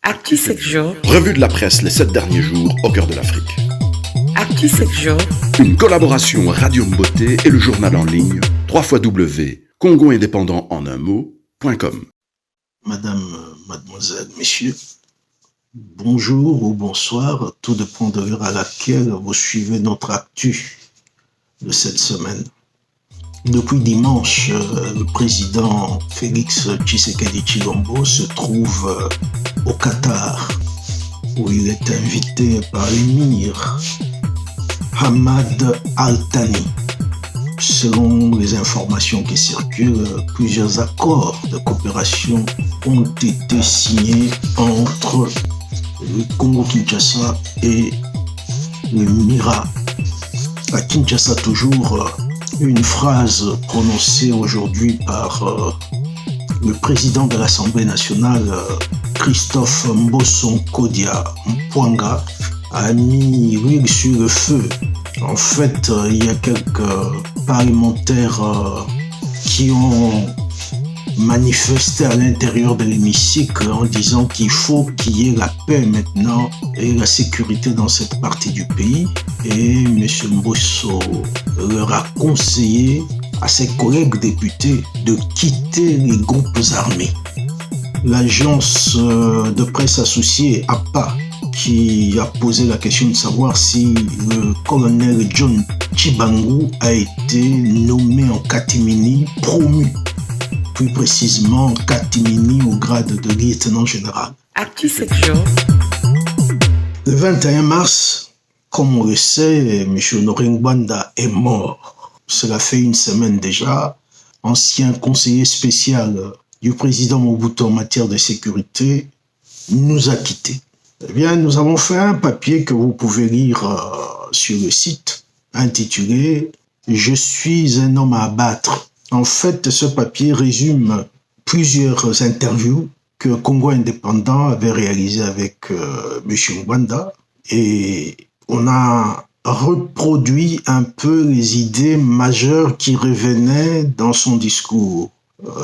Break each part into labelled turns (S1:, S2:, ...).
S1: Actu 7 jours.
S2: Revue de la presse les 7 derniers jours au cœur de l'Afrique.
S1: Actu 7 jours.
S2: Une collaboration Radio Mboté et le journal en ligne www.congoindépendant.com.
S3: Madame, mademoiselle, messieurs, bonjour ou bonsoir, tout dépend de l'heure à laquelle vous suivez notre actu de cette semaine. Depuis dimanche, le président Félix Tshisekedi Tshilombo se trouve au Qatar, où il est invité par l'émir Hamad Al Thani. Selon les informations qui circulent, plusieurs accords de coopération ont été signés entre le Congo-Kinshasa et le MIRA. À Kinshasa, toujours, une phrase prononcée aujourd'hui par le président de l'Assemblée nationale, Christophe Mbosso Kodia Mpwanga, a mis l'huile sur le feu. En fait, il y a quelques parlementaires qui ont manifesté à l'intérieur de l'hémicycle en disant qu'il faut qu'il y ait la paix maintenant et la sécurité dans cette partie du pays. Et M. Mbosso leur a conseillé à ses collègues députés de quitter les groupes armés. L'agence de presse associée APA, qui a posé la question de savoir si le colonel John Chibangu a été nommé en catimini, promu, plus précisément catimini au grade de lieutenant général.
S1: Actu 7 jours.
S3: Le 21 mars, comme on le sait, M. Honoré Ngwanda est mort. Cela fait une semaine déjà. Ancien conseiller spécial du président Mobutu en matière de sécurité nous a quittés. Eh bien, nous avons fait un papier que vous pouvez lire sur le site, intitulé « Je suis un homme à abattre ». En fait, ce papier résume plusieurs interviews que Congo Indépendant avait réalisées avec M. Ngwanda, et on a reproduit un peu les idées majeures qui revenaient dans son discours.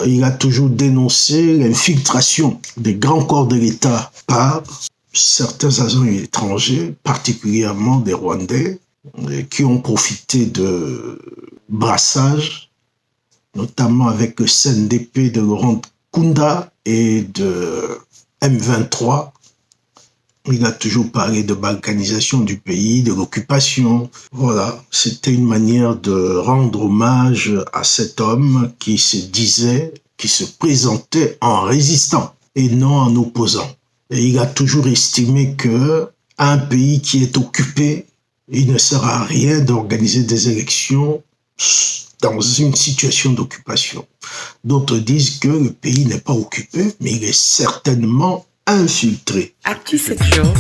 S3: Il a toujours dénoncé l'infiltration des grands corps de l'État par certains agents étrangers, particulièrement des Rwandais, qui ont profité de brassages, notamment avec le CNDP de Laurent Kunda et de M23. Il a toujours parlé de balkanisation du pays, de l'occupation. Voilà, c'était une manière de rendre hommage à cet homme qui se disait, qui se présentait en résistant et non en opposant. Et il a toujours estimé que un pays qui est occupé, il ne sert à rien d'organiser des élections dans une situation d'occupation. D'autres disent que le pays n'est pas occupé, mais il est certainement infiltré.
S1: Actu 7 jours.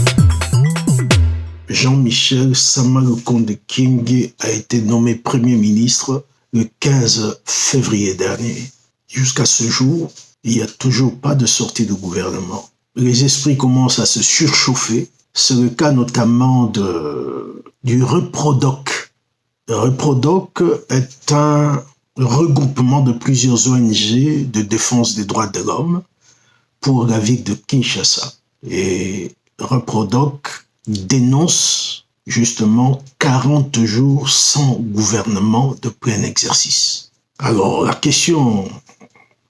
S3: Jean-Michel Sama Lukonde Kyenge a été nommé Premier ministre le 15 février dernier. Jusqu'à ce jour, il n'y a toujours pas de sortie de gouvernement. Les esprits commencent à se surchauffer. C'est le cas notamment du Reprodoc. Le Reprodoc est un regroupement de plusieurs ONG de défense des droits de l'homme pour la ville de Kinshasa. Et Reprodoc dénonce justement 40 jours sans gouvernement de plein exercice. Alors la question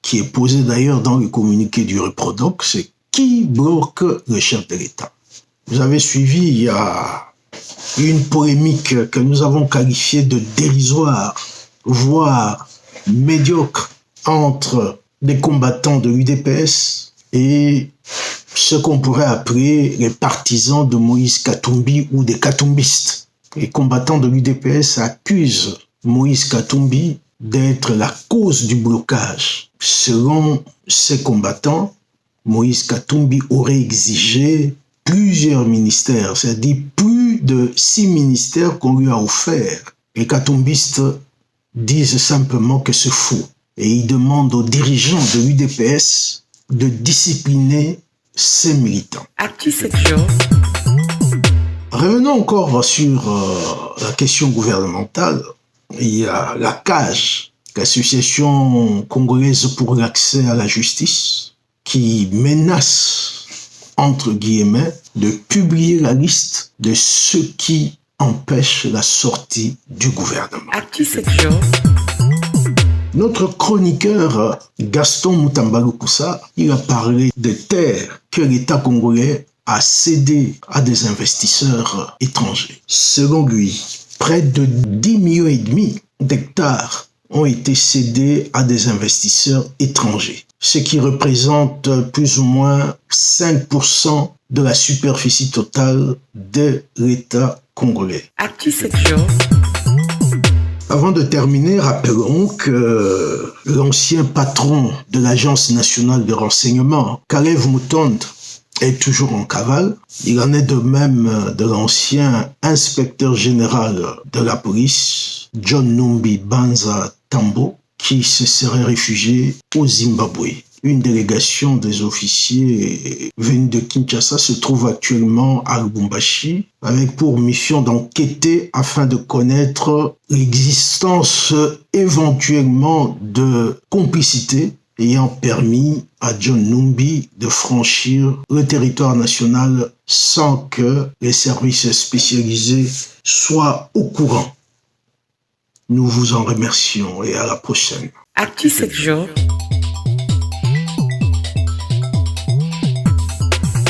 S3: qui est posée d'ailleurs dans le communiqué du Reprodoc, c'est qui bloque le chef de l'État? Vous avez suivi, il y a une polémique que nous avons qualifiée de dérisoire, voire médiocre, entre les combattants de l'UDPS et ce qu'on pourrait appeler les partisans de Moïse Katumbi ou des Katumbistes. Les combattants de l'UDPS accusent Moïse Katumbi d'être la cause du blocage. Selon ces combattants, Moïse Katumbi aurait exigé plusieurs ministères, c'est-à-dire plus de 6 ministères qu'on lui a offerts. Les Katumbistes disent simplement que c'est faux. Et ils demandent aux dirigeants de l'UDPS de discipliner ces militants.
S1: Actu 7 jours.
S3: Revenons encore sur la question gouvernementale. Il y a la CAJ, l'Association congolaise pour l'accès à la justice, qui menace entre guillemets, de publier la liste de ceux qui empêchent la sortie du gouvernement.
S1: ActuSecure.
S3: Notre chroniqueur Gaston Mutambalukusa, il a parlé des terres que l'État congolais a cédées à des investisseurs étrangers. Selon lui, près de 10,5 millions d'hectares ont été cédés à des investisseurs étrangers, ce qui représente plus ou moins 5% de la superficie totale de l'État congolais.
S1: ActuSecure.
S3: Avant de terminer, rappelons que l'ancien patron de l'Agence nationale de renseignement, Kalev Mutonde, est toujours en cavale. Il en est de même de l'ancien inspecteur général de la police, John Numbi Banza Tambo, qui se serait réfugié au Zimbabwe. Une délégation des officiers venus de Kinshasa se trouve actuellement à Lubumbashi avec pour mission d'enquêter afin de connaître l'existence éventuellement de complicité ayant permis à John Numbi de franchir le territoire national sans que les services spécialisés soient au courant. Nous vous en remercions et à la prochaine.
S1: ActuSecure.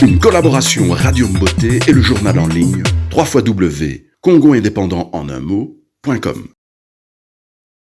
S2: Une collaboration Radio Mboté et le journal en ligne www.congoindépendant.com